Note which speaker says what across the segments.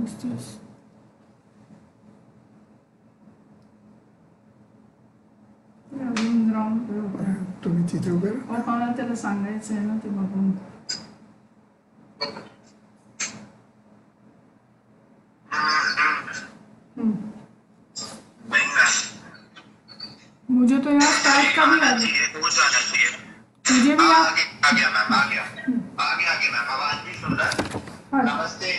Speaker 1: 20-30. अजून ग्राउंड पे होतं.
Speaker 2: तुम्ही तिथे उभे राहा.
Speaker 1: मला त्याला सांगायचं आहे ना ते बघून. मुझे तो यहाँ स्टार्ट का भी आ गया. मुझे भी
Speaker 3: आ गया मैम, आ गया मैम. आवाज भी सुन रहा है. नमस्ते.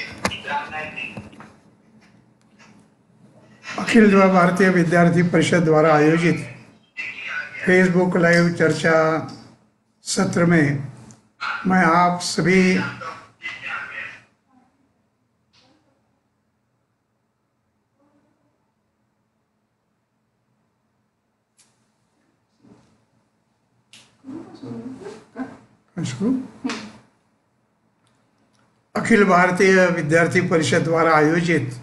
Speaker 2: अखिल भारतीय विद्यार्थी परिषद द्वारा आयोजित फेसबुक लाइव चर्चा सत्र में मैं आप सभी अखिल भारतीय विद्यार्थी परिषद द्वारा आयोजित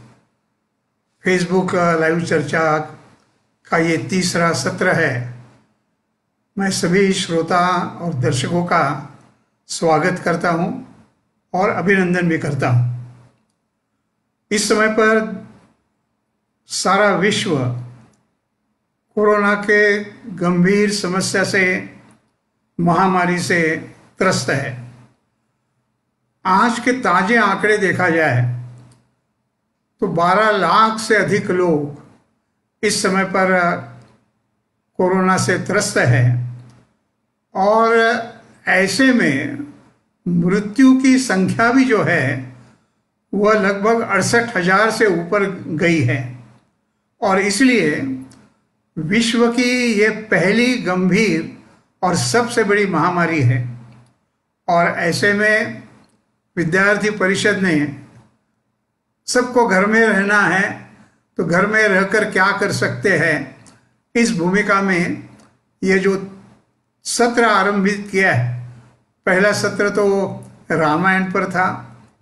Speaker 2: फेसबुक लाइव चर्चा का ये तीसरा सत्र है. मैं सभी श्रोता और दर्शकों का स्वागत करता हूं और अभिनंदन भी करता हूं. इस समय पर सारा विश्व कोरोना के गंभीर समस्या से, महामारी से त्रस्त है. आज के ताजे आंकड़े देखा जाए तो 12 लाख से अधिक लोग इस समय पर कोरोना से त्रस्त है और ऐसे में मृत्यु की संख्या भी जो है वह लगभग 68,000 से ऊपर गई है. और इसलिए विश्व की ये पहली गंभीर और सबसे बड़ी महामारी है. और ऐसे में विद्यार्थी परिषद ने सबको घर में रहना है तो घर में रहकर क्या कर सकते हैं, इस भूमिका में ये जो सत्र आरंभित किया है. पहला सत्र तो रामायण पर था,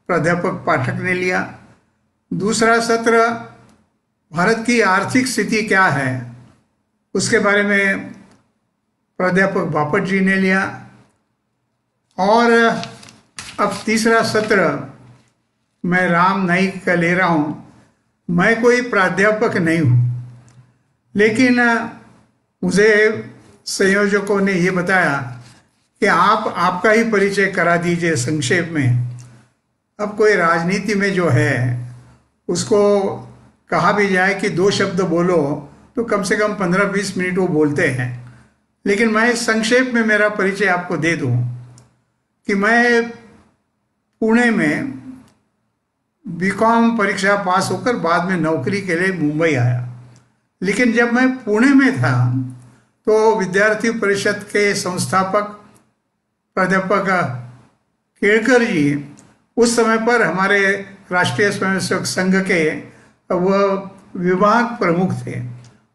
Speaker 2: प्राध्यापक पाठक ने लिया. दूसरा सत्र भारत की आर्थिक स्थिति क्या है उसके बारे में प्राध्यापक बापट जी ने लिया. और अब तीसरा सत्र मैं राम नाईक का ले रहा हूं. मैं कोई प्राध्यापक नहीं हूं, लेकिन मुझे संयोजकों ने ये बताया कि आप आपका ही परिचय करा दीजिए संक्षेप में. अब कोई राजनीति में जो है उसको कहा भी जाए कि 2 शब्द बोलो तो कम से कम 15-20 मिनट वो बोलते हैं. लेकिन मैं संक्षेप में मेरा परिचय आपको दे दूं कि मैं पुणे में बीकॉम परीक्षा पास होकर बाद में नौकरी के लिए मुंबई आया. लेकिन जब मैं पुणे में था तो विद्यार्थी परिषद के संस्थापक प्राध्यापक केड़कर जी उस समय पर हमारे राष्ट्रीय स्वयंसेवक संघ के वह विभाग प्रमुख थे.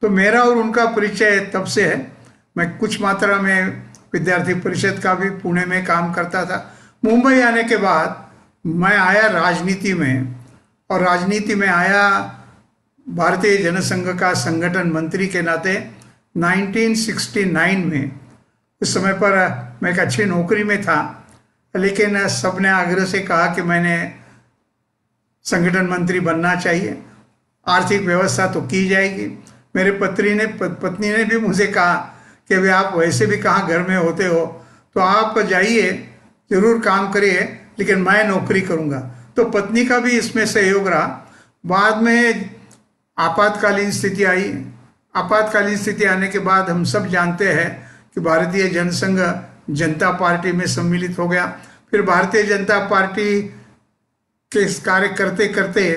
Speaker 2: तो मेरा और उनका परिचय तब से है. मैं कुछ मात्रा में विद्यार्थी परिषद का भी पुणे में काम करता था. मुंबई आने के बाद मैं आया राजनीति में, और राजनीति में आया भारतीय जनसंघ का संगठन मंत्री के नाते 1969 में. उस समय पर मैं एक अच्छी नौकरी में था, लेकिन सबने आग्रह से कहा कि मैंने संगठन मंत्री बनना चाहिए, आर्थिक व्यवस्था तो की जाएगी. मेरे पत्नी ने भी मुझे कहा कि वे आप वैसे भी कहाँ घर में होते हो, तो आप जाइए, जरूर काम करिए, लेकिन मैं नौकरी करूँगा. तो पत्नी का भी इसमें सहयोग रहा. बाद में आपातकालीन स्थिति आई. आपातकालीन स्थिति आने के बाद हम सब जानते हैं कि भारतीय जनसंघ जनता पार्टी में सम्मिलित हो गया. फिर भारतीय जनता पार्टी के कार्य करते करते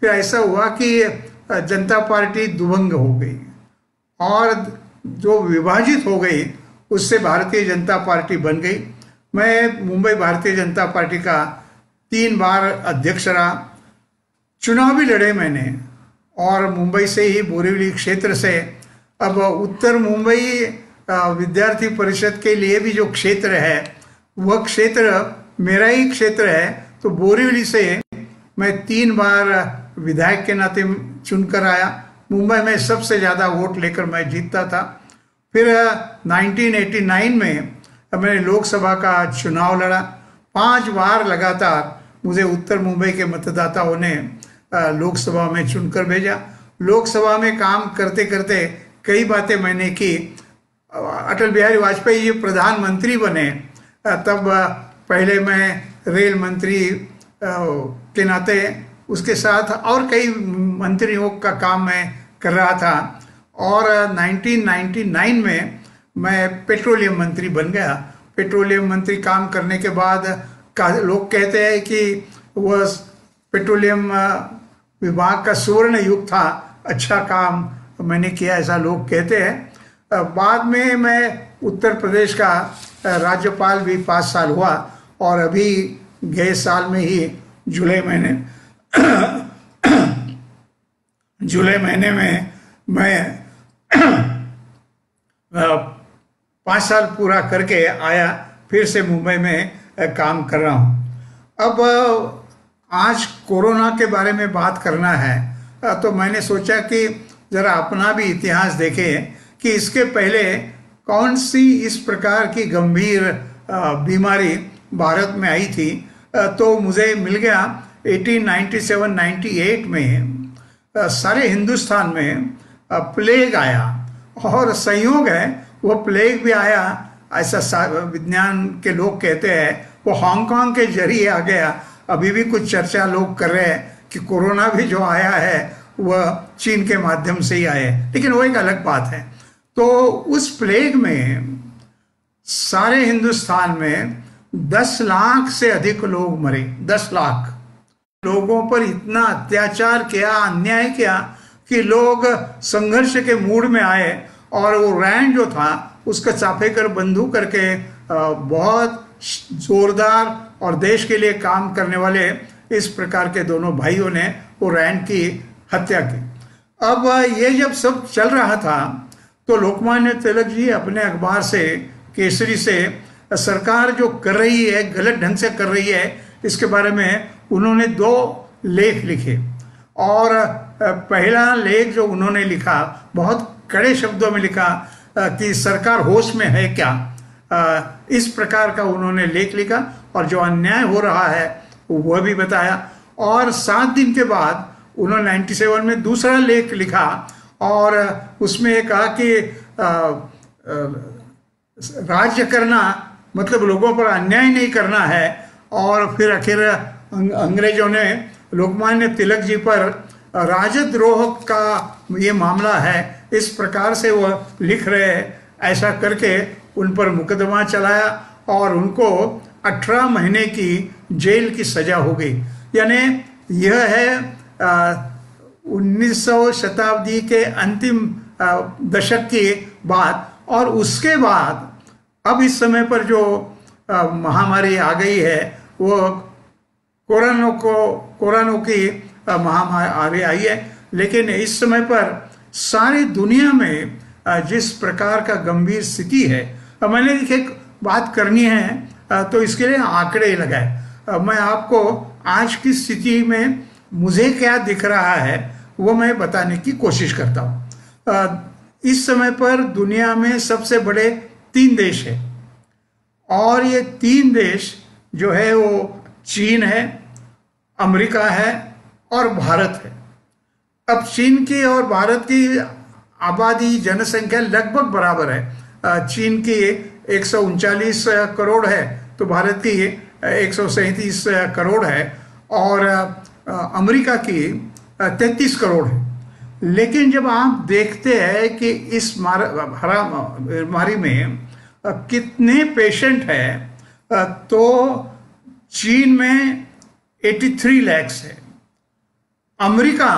Speaker 2: फिर ऐसा हुआ कि जनता पार्टी दुभंग हो गई और जो विभाजित हो गई उससे भारतीय जनता पार्टी बन गई. मैं मुंबई भारतीय जनता पार्टी का 3 बार अध्यक्ष रहा. चुनाव भी लड़े मैंने, और मुंबई से ही बोरीवली क्षेत्र से. अब उत्तर मुंबई विद्यार्थी परिषद के लिए भी जो क्षेत्र है वह क्षेत्र मेरा ही क्षेत्र है. तो बोरीवली से मैं 3 बार विधायक के नाते चुनकर आया. मुंबई में सबसे ज़्यादा वोट लेकर मैं जीतता था. फिर 1989 में मैंने लोकसभा का चुनाव लड़ा. 5 बार लगातार मुझे उत्तर मुंबई के मतदाताओं ने लोकसभा में चुनकर भेजा। लोकसभा में काम करते करते कई बातें मैंने की। अटल बिहारी वाजपेयी जी प्रधानमंत्री बने तब पहले मैं रेल मंत्री के नाते उसके साथ और कई मंत्रियों का काम मैं कर रहा था, और 1999 में मैं पेट्रोलियम मंत्री बन गया। पेट्रोलियम मंत्री काम करने के बाद लोग कहते हैं कि वह पेट्रोलियम विभाग का सुवर्ण युग था, अच्छा काम मैंने किया, ऐसा लोग कहते हैं। बाद में मैं उत्तर प्रदेश का राज्यपाल भी 5 साल हुआ, और अभी गए साल में ही जुलाई महीने में मैं 5 साल पूरा करके आया, फिर से मुंबई में काम कर रहा हूँ। अब आज कोरोना के बारे में बात करना है, तो मैंने सोचा कि ज़रा अपना भी इतिहास देखें कि इसके पहले कौन सी इस प्रकार की गंभीर बीमारी भारत में आई थी। तो मुझे मिल गया 1897-98 में सारे हिंदुस्तान में प्लेग आया, और संयोग है वो प्लेग भी आया, ऐसा विज्ञान के लोग कहते हैं, वो हांगकांग के जरिए आ गया। अभी भी कुछ चर्चा लोग कर रहे हैं कि कोरोना भी जो आया है वह चीन के माध्यम से ही आया है, लेकिन वो एक अलग बात है। तो उस प्लेग में सारे हिंदुस्तान में 10 लाख से अधिक लोग मरे। 10 लाख लोगों पर इतना अत्याचार किया, अन्याय किया कि लोग संघर्ष के मूड में आए, और वो रैंड जो था उसका चाफेकर बंदूक करके बहुत जोरदार और देश के लिए काम करने वाले इस प्रकार के दोनों भाइयों ने वो रैंड की हत्या की। अब ये जब सब चल रहा था तो लोकमान्य तिलक जी अपने अखबार से, केसरी से, सरकार जो कर रही है गलत ढंग से कर रही है इसके बारे में उन्होंने 2 लेख लिखे। और पहला लेख जो उन्होंने लिखा बहुत कड़े शब्दों में लिखा कि सरकार होश में है क्या, इस प्रकार का उन्होंने लेख लिखा, और जो अन्याय हो रहा है वह भी बताया। और 7 दिन के बाद उन्होंने 97 में दूसरा लेख लिखा, और उसमें कहा कि राज्य करना मतलब लोगों पर अन्याय नहीं करना है। और फिर आखिर अंग्रेजों ने लोकमान्य तिलक जी पर राजद्रोह का ये मामला है, इस प्रकार से वह लिख रहे हैं, ऐसा करके उन पर मुकदमा चलाया, और उनको 18 महीने की जेल की सजा हो गई। यानी यह है 1900 शताब्दी के अंतिम दशक की बात। और उसके बाद अब इस समय पर जो महामारी आ गई है वो कोरोना की महामारी आई है, लेकिन इस समय पर सारी दुनिया में जिस प्रकार का गंभीर स्थिति है, मैंने एक बात करनी है तो इसके लिए आंकड़े लगाए। मैं आपको आज की स्थिति में मुझे क्या दिख रहा है वो मैं बताने की कोशिश करता हूँ। इस समय पर दुनिया में सबसे बड़े 3 देश है, और ये 3 देश जो है वो चीन है, अमेरिका है और भारत है। अब चीन की और भारत की आबादी जनसंख्या लगभग बराबर है। चीन की 139 करोड़ है तो भारत की 137 करोड़ है, और अमेरिका की 33 करोड़ है। लेकिन जब आप देखते हैं कि इस महामारी में कितने पेशेंट हैं तो चीन में 83 लाख है। अमेरिका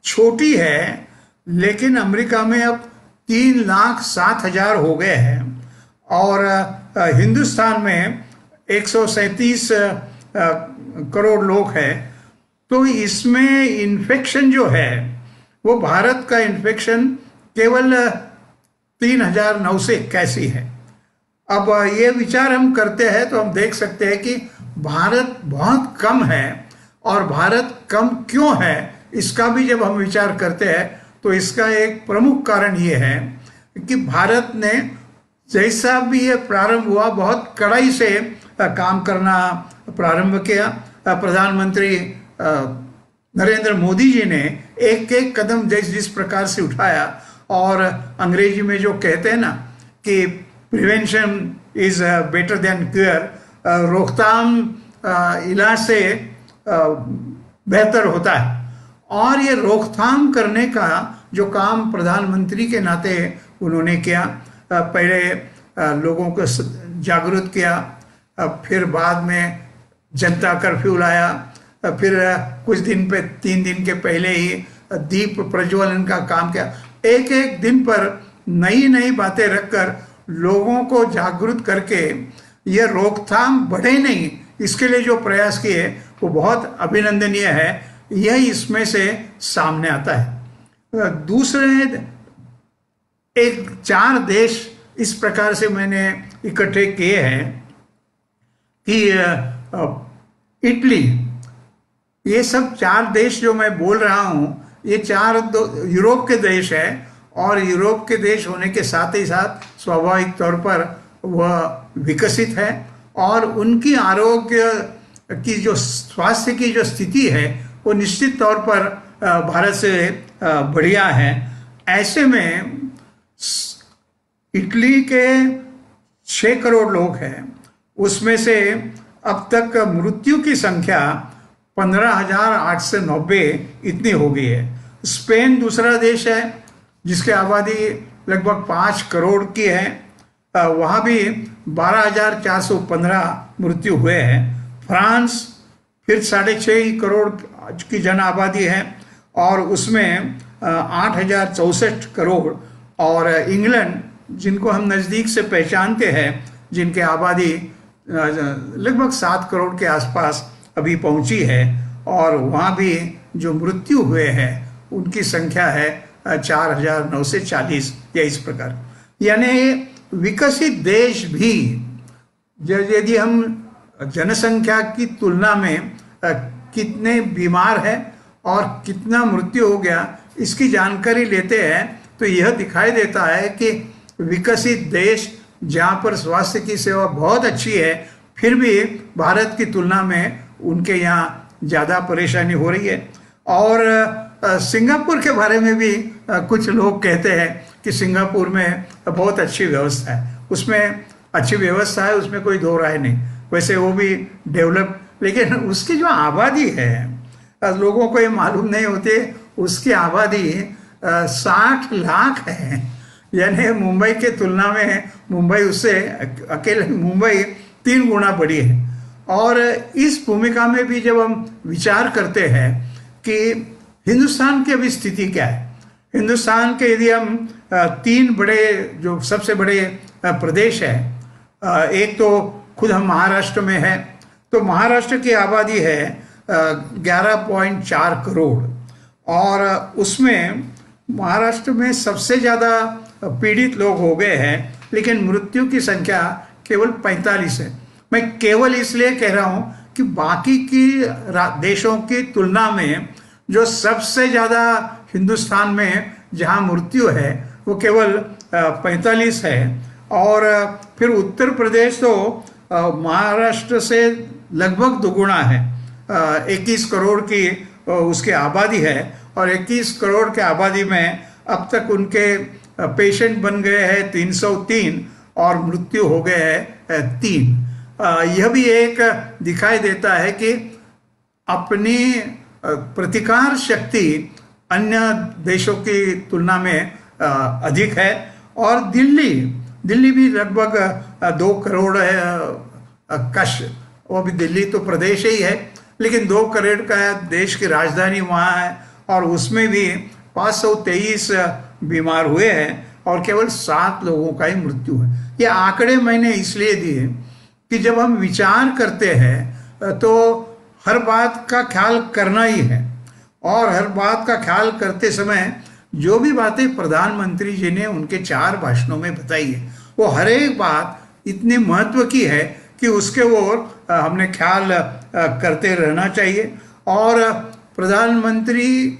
Speaker 2: छोटी है लेकिन अमेरिका में अब 3,07,000 हो गए हैं, और हिंदुस्तान में 137 करोड़ लोग हैं। तो इसमें इन्फेक्शन जो है वो भारत का इन्फेक्शन केवल 3,981 है। अब ये विचार हम करते हैं तो हम देख सकते हैं कि भारत बहुत कम है, और भारत कम क्यों है इसका भी जब हम विचार करते हैं तो इसका एक प्रमुख कारण ये है कि भारत ने जैसा भी ये प्रारंभ हुआ बहुत कड़ाई से काम करना प्रारंभ किया। प्रधानमंत्री नरेंद्र मोदी जी ने एक एक कदम जिस प्रकार से उठाया, और अंग्रेजी में जो कहते हैं ना कि prevention is better than cure, रोकथाम इलाज से बेहतर होता है। और ये रोकथाम करने का जो काम प्रधानमंत्री के नाते उन्होंने किया, पहले लोगों को जागरूक किया, फिर बाद में जनता कर्फ्यू लाया, फिर कुछ दिन पे 3 दिन के पहले ही दीप प्रज्वलन का काम किया। एक एक दिन पर नई नई बातें रखकर लोगों को जागरूक करके ये रोकथाम बढ़े नहीं, इसके लिए जो प्रयास किए वो बहुत अभिनंदनीय है। यह इसमें से सामने आता है। दूसरे 4 देश इस प्रकार से मैंने इकट्ठे किए हैं कि इटली, ये सब 4 देश जो मैं बोल रहा हूँ, ये 4 यूरोप के देश है, और यूरोप के देश होने के साथ ही साथ स्वाभाविक तौर पर वह विकसित है, और उनकी आरोग्य की जो स्वास्थ्य की जो स्थिति है वो निश्चित तौर पर भारत से बढ़िया है। ऐसे में इटली के 6 करोड़ लोग हैं, उसमें से अब तक मृत्यु की संख्या 15,890 इतनी हो गई है। स्पेन दूसरा देश है जिसकी आबादी लगभग 5 करोड़ की है, वहाँ भी 12,415 मृत्यु हुए हैं। फ्रांस फिर 6.5 करोड़ की जन आबादी है और उसमें 8,064 करोड़, और इंग्लैंड जिनको हम नज़दीक से पहचानते हैं, जिनकी आबादी लगभग 7 करोड़ के आसपास अभी पहुंची है, और वहाँ भी जो मृत्यु हुए हैं उनकी संख्या है 4,940 या इस प्रकार। यानी विकसित देश भी यदि हम जनसंख्या की तुलना में कितने बीमार है और कितना मृत्यु हो गया इसकी जानकारी लेते हैं तो यह दिखाई देता है कि विकसित देश जहाँ पर स्वास्थ्य की सेवा बहुत अच्छी है, फिर भी भारत की तुलना में उनके यहाँ ज़्यादा परेशानी हो रही है। और सिंगापुर के बारे में भी कुछ लोग कहते हैं कि सिंगापुर में बहुत अच्छी व्यवस्था है। उसमें अच्छी व्यवस्था है, उसमें कोई दो राय नहीं, वैसे वो भी डेवलप, लेकिन उसकी जो आबादी है लोगों को ये मालूम नहीं होती, उसकी आबादी 60 लाख है। यानी मुंबई के तुलना में मुंबई उससे अकेले मुंबई 3 गुना बड़ी है। और इस भूमिका में भी जब हम विचार करते हैं कि हिंदुस्तान की अभी स्थिति क्या है, हिंदुस्तान के यदि हम 3 बड़े जो सबसे बड़े प्रदेश है, एक तो खुद हम महाराष्ट्र में है, तो महाराष्ट्र की आबादी है 11.4 करोड़, और उसमें महाराष्ट्र में सबसे ज़्यादा पीड़ित लोग हो गए हैं, लेकिन मृत्यु की संख्या केवल 45 है। मैं केवल इसलिए कह रहा हूँ कि बाकी की देशों की तुलना में जो सबसे ज़्यादा हिंदुस्तान में जहाँ मृत्यु है वो केवल 45 है, और फिर उत्तर प्रदेश तो महाराष्ट्र से लगभग दुगुना है, 21 करोड़ की उसकी आबादी है, और 21 करोड़ के आबादी में अब तक उनके पेशेंट बन गए हैं 303 और मृत्यु हो गए हैं 3। यह भी एक दिखाई देता है कि अपनी प्रतिकार शक्ति अन्य देशों की तुलना में अधिक है। और दिल्ली भी लगभग 2 करोड़ है कश, वो भी दिल्ली तो प्रदेश ही है, लेकिन 2 करोड़ का देश की राजधानी वहाँ है, और उसमें भी 523 बीमार हुए हैं और केवल 7 लोगों का ही मृत्यु है। ये आंकड़े मैंने इसलिए दिए कि जब हम विचार करते हैं तो हर बात का ख्याल करना ही है, और हर बात का ख्याल करते समय जो भी बातें प्रधानमंत्री जी ने उनके 4 भाषणों में बताई है वो हर एक बात इतनी महत्व की है कि उसके ओर हमने ख्याल करते रहना चाहिए। और प्रधानमंत्री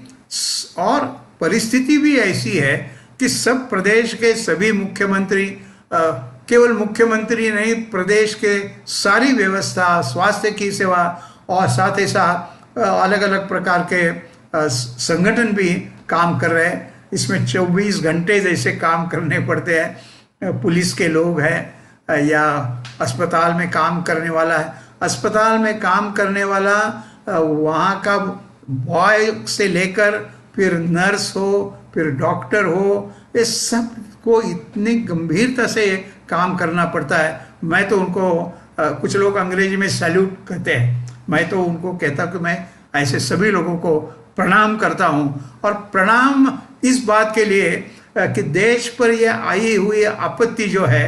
Speaker 2: और परिस्थिति भी ऐसी है कि सब प्रदेश के सभी मुख्यमंत्री, केवल मुख्यमंत्री नहीं, प्रदेश के सारी व्यवस्था, स्वास्थ्य की सेवा और साथ ही साथ अलग अलग प्रकार के संगठन भी काम कर रहे हैं। इसमें 24 घंटे जैसे काम करने पड़ते हैं। पुलिस के लोग हैं या अस्पताल में काम करने वाला है, अस्पताल में काम करने वाला वहाँ का बॉय से लेकर फिर नर्स हो, फिर डॉक्टर हो, ये सब को इतनी गंभीरता से काम करना पड़ता है। मैं तो उनको कुछ लोग अंग्रेजी में सैल्यूट कहते हैं, मैं तो उनको कहता कि मैं ऐसे सभी लोगों को प्रणाम करता हूँ। और प्रणाम इस बात के लिए कि देश पर यह आई हुई आपत्ति जो है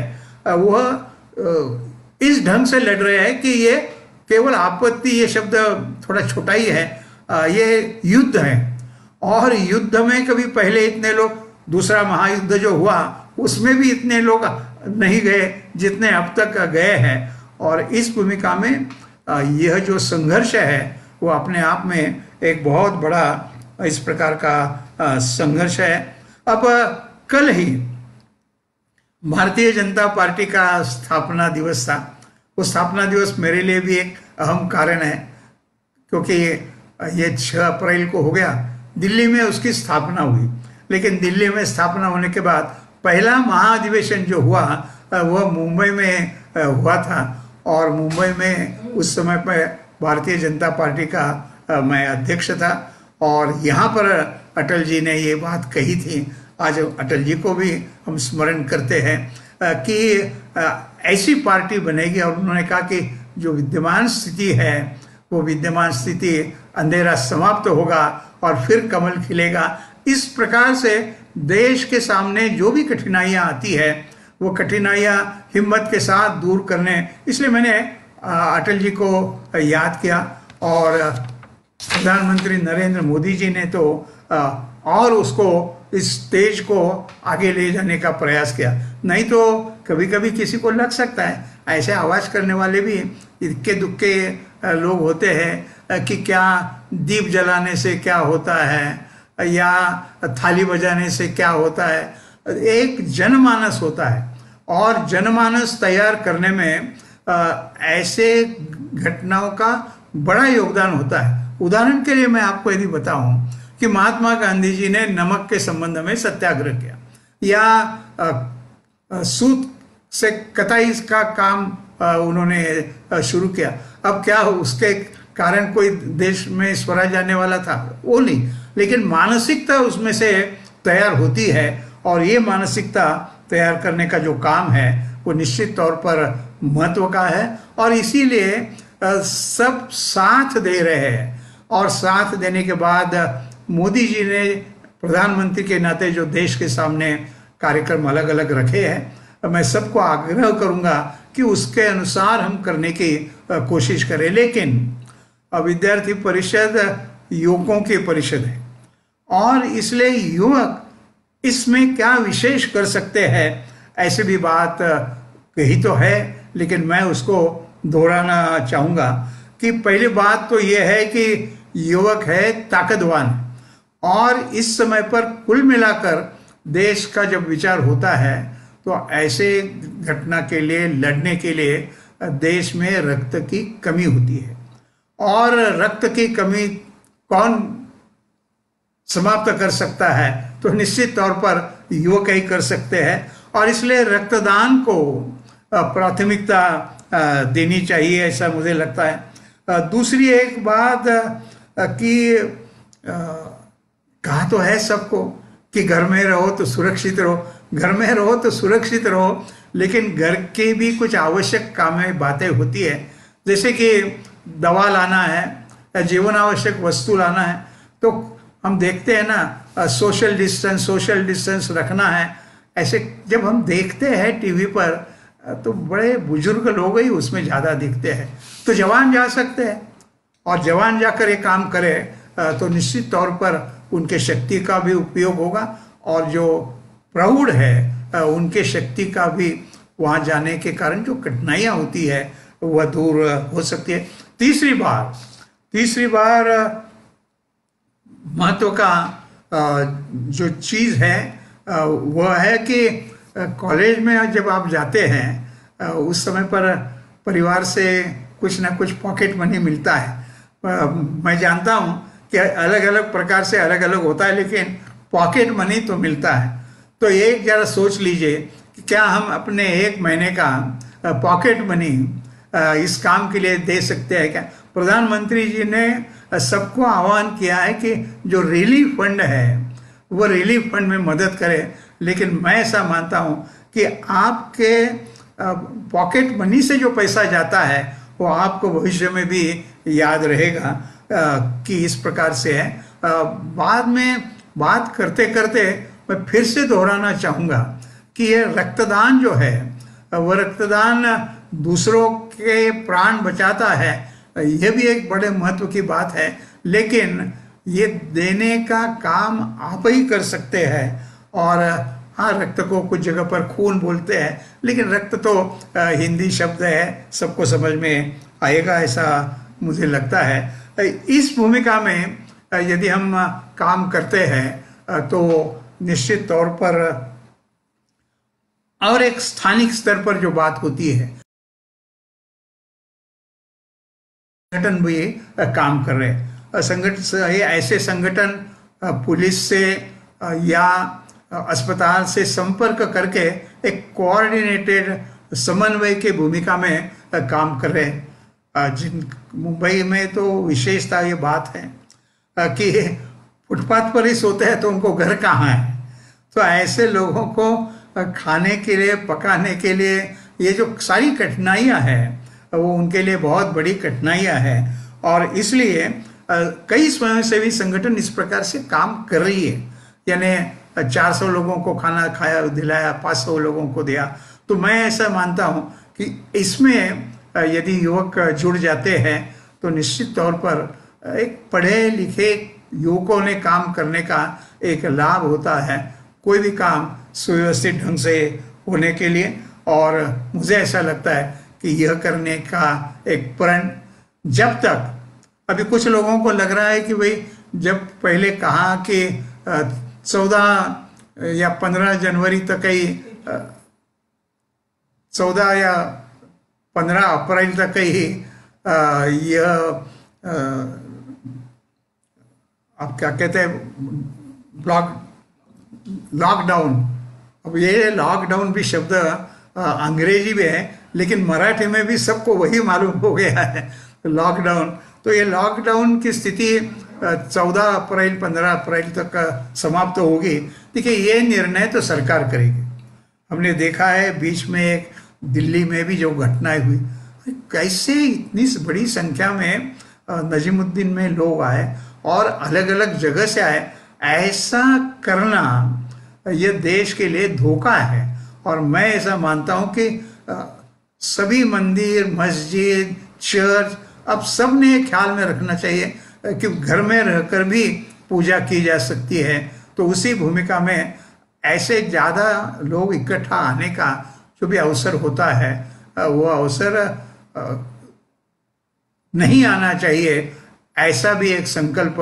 Speaker 2: वह इस ढंग से लड़ रहे हैं कि ये केवल आपत्ति, ये शब्द थोड़ा छोटा ही है, ये युद्ध है। और युद्ध में कभी पहले इतने लोग, दूसरा महायुद्ध जो हुआ उसमें भी इतने लोग नहीं गए जितने अब तक गए हैं। और इस भूमिका में यह जो संघर्ष है वो अपने आप में एक बहुत बड़ा इस प्रकार का संघर्ष है। अब कल ही भारतीय जनता पार्टी का स्थापना दिवस था। वो स्थापना दिवस मेरे लिए भी एक अहम कारण है, क्योंकि ये 6 अप्रैल को हो गया, दिल्ली में उसकी स्थापना हुई। लेकिन दिल्ली में स्थापना होने के बाद पहला महाधिवेशन जो हुआ वह मुंबई में हुआ था। और मुंबई में उस समय पर भारतीय जनता पार्टी का मैं अध्यक्ष था। और यहाँ पर अटल जी ने ये बात कही थी, आज अटल जी को भी हम स्मरण करते हैं कि ऐसी पार्टी बनेगी। और उन्होंने कहा कि जो विद्यमान स्थिति है वो विद्यमान स्थिति, अंधेरा समाप्त होगा और फिर कमल खिलेगा। इस प्रकार से देश के सामने जो भी कठिनाइयाँ आती है वो कठिनाइयाँ हिम्मत के साथ दूर करने, इसलिए मैंने अटल जी को याद किया। और प्रधानमंत्री नरेंद्र मोदी जी ने तो और उसको, इस तेज को आगे ले जाने का प्रयास किया। नहीं तो कभी कभी किसी को लग सकता है, ऐसे आवाज करने वाले भी इक्के दुक्के लोग होते हैं कि क्या दीप जलाने से क्या होता है या थाली बजाने से क्या होता है। एक जनमानस होता है और जनमानस तैयार करने में ऐसे घटनाओं का बड़ा योगदान होता है। उदाहरण के लिए मैं आपको यदि बताऊं कि महात्मा गांधी जी ने नमक के संबंध में सत्याग्रह किया या सूत से कताई का काम उन्होंने शुरू किया। अब क्या उसके कारण कोई देश में स्वराज आने वाला था? वो नहीं, लेकिन मानसिकता उसमें से तैयार होती है। और ये मानसिकता तैयार करने का जो काम है वो निश्चित तौर पर महत्व का है। और इसीलिए सब साथ दे रहे हैं। और साथ देने के बाद मोदी जी ने प्रधानमंत्री के नाते जो देश के सामने कार्यक्रम अलग अलग रखे हैं, मैं सबको आग्रह करूंगा कि उसके अनुसार हम करने की कोशिश करें। लेकिन विद्यार्थी परिषद युवकों की परिषद है और इसलिए युवक इसमें क्या विशेष कर सकते हैं, ऐसे भी बात कही तो है, लेकिन मैं उसको दोहराना चाहूँगा कि पहली बात तो यह है कि युवक है ताकतवान। और इस समय पर कुल मिलाकर देश का जब विचार होता है तो ऐसे घटना के लिए लड़ने के लिए देश में रक्त की कमी होती है। और रक्त की कमी कौन समाप्त कर सकता है? तो निश्चित तौर पर युवक ही कर सकते हैं। और इसलिए रक्तदान को प्राथमिकता देनी चाहिए, ऐसा मुझे लगता है। दूसरी एक बात कि कहा तो है सबको कि घर में रहो तो सुरक्षित रहो, घर में रहो तो सुरक्षित रहो, लेकिन घर के भी कुछ आवश्यक कामें बातें होती है, जैसे कि दवा लाना है या जीवन आवश्यक वस्तु लाना है। तो हम देखते हैं ना, सोशल डिस्टेंस रखना है। ऐसे जब हम देखते हैं टीवी पर तो बड़े बुजुर्ग लोग ही उसमें ज़्यादा दिखते हैं। तो जवान जा सकते हैं और जवान जाकर ये काम करे तो निश्चित तौर पर उनके शक्ति का भी उपयोग होगा और जो प्रौढ़ है उनके शक्ति का भी वहाँ जाने के कारण जो कठिनाइयाँ होती है वह दूर हो सकती है। तीसरी बार महत्व का जो चीज़ है वह है कि कॉलेज में जब आप जाते हैं उस समय पर परिवार से कुछ ना कुछ पॉकेट मनी मिलता है। मैं जानता हूँ कि अलग अलग प्रकार से अलग अलग होता है, लेकिन पॉकेट मनी तो मिलता है। तो एक जरा सोच लीजिए कि क्या हम अपने एक महीने का पॉकेट मनी इस काम के लिए दे सकते हैं क्या। प्रधानमंत्री जी ने सबको आह्वान किया है कि जो रिलीफ फंड है वो रिलीफ फंड में मदद करे, लेकिन मैं ऐसा मानता हूँ कि आपके पॉकेट मनी से जो पैसा जाता है वो आपको भविष्य में भी याद रहेगा कि इस प्रकार से है। बाद में बात करते करते मैं फिर से दोहराना चाहूँगा कि ये रक्तदान जो है वो रक्तदान दूसरों के प्राण बचाता है, ये भी एक बड़े महत्व की बात है, लेकिन ये देने का काम आप ही कर सकते हैं। और हाँ, रक्त को कुछ जगह पर खून बोलते हैं, लेकिन रक्त तो हिंदी शब्द है, सबको समझ में आएगा ऐसा मुझे लगता है। इस भूमिका में यदि हम काम करते हैं तो निश्चित तौर पर, और एक स्थानिक स्तर पर जो बात होती है, संगठन भी काम कर रहे हैं। संगठन, ये ऐसे संगठन पुलिस से या अस्पताल से संपर्क करके एक कोऑर्डिनेटेड समन्वय की भूमिका में काम कर रहे हैं। जिन मुंबई में तो विशेषता ये बात है कि फुटपाथ पर ही सोते हैं तो उनको घर कहाँ है। तो ऐसे लोगों को खाने के लिए, पकाने के लिए, ये जो सारी कठिनाइयाँ हैं वो उनके लिए बहुत बड़ी कठिनाइयाँ हैं। और इसलिए कई स्वयंसेवी संगठन इस प्रकार से काम कर रही है, यानी 400 लोगों को खाना खाया दिलाया, 500 लोगों को दिया। तो मैं ऐसा मानता हूँ कि इसमें यदि युवक जुड़ जाते हैं तो निश्चित तौर पर एक पढ़े लिखे युवकों ने काम करने का एक लाभ होता है, कोई भी काम सुव्यवस्थित ढंग से होने के लिए। और मुझे ऐसा लगता है कि यह करने का एक प्रण, जब तक अभी कुछ लोगों को लग रहा है कि भाई जब पहले कहा कि 14 या 15 जनवरी तक ही, 14 या 15 अप्रैल तक ही यह आप क्या कहते हैं लॉकडाउन। अब ये लॉकडाउन भी शब्द अंग्रेजी में है, लेकिन मराठी में भी सबको वही मालूम हो गया है लॉकडाउन। तो ये लॉकडाउन की स्थिति 14 अप्रैल 15 अप्रैल तक समाप्त होगी। देखिए, ये निर्णय तो सरकार करेगी। हमने देखा है बीच में एक दिल्ली में भी जो घटनाएं हुई, कैसे इतनी बड़ी संख्या में नजीमुद्दीन में लोग आए और अलग अलग जगह से आए। ऐसा करना ये देश के लिए धोखा है। और मैं ऐसा मानता हूं कि सभी मंदिर, मस्जिद, चर्च, अब सब ने ख्याल में रखना चाहिए कि घर में रहकर भी पूजा की जा सकती है। तो उसी भूमिका में ऐसे ज़्यादा लोग इकट्ठा आने का जो भी अवसर होता है वो अवसर नहीं आना चाहिए। ऐसा भी एक संकल्प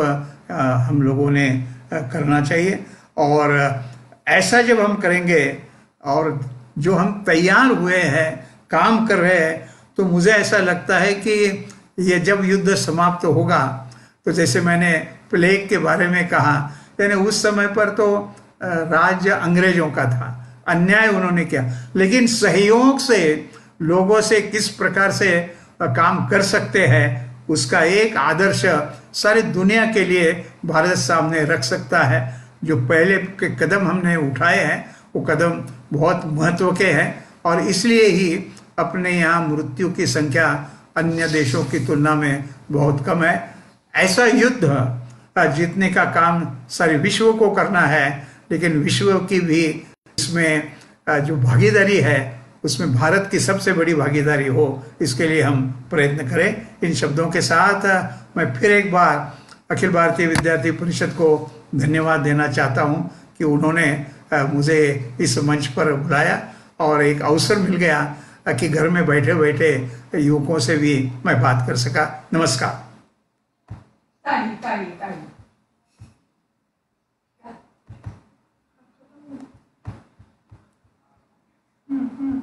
Speaker 2: हम लोगों ने करना चाहिए। और ऐसा जब हम करेंगे और जो हम तैयार हुए हैं, काम कर रहे हैं, तो मुझे ऐसा लगता है कि ये जब युद्ध समाप्त होगा, तो जैसे मैंने प्लेग के बारे में कहा, यानी उस समय पर तो राज्य अंग्रेजों का था, अन्याय उन्होंने किया, लेकिन सहयोग से लोगों से किस प्रकार से काम कर सकते हैं उसका एक आदर्श सारी दुनिया के लिए भारत सामने रख सकता है। जो पहले के कदम हमने उठाए हैं वो कदम बहुत महत्व के हैं, और इसलिए ही अपने यहाँ मृत्यु की संख्या अन्य देशों की तुलना में बहुत कम है। ऐसा युद्ध जीतने का काम सारे विश्व को करना है, लेकिन विश्व की भी इसमें जो भागीदारी है उसमें भारत की सबसे बड़ी भागीदारी हो, इसके लिए हम प्रयत्न करें। इन शब्दों के साथ मैं फिर एक बार अखिल भारतीय विद्यार्थी परिषद को धन्यवाद देना चाहता हूं कि उन्होंने मुझे इस मंच पर बुलाया और एक अवसर मिल गया कि घर में बैठे बैठे युवकों से भी मैं बात कर सका। नमस्कार।
Speaker 4: ताली ताली ताली। हम्म।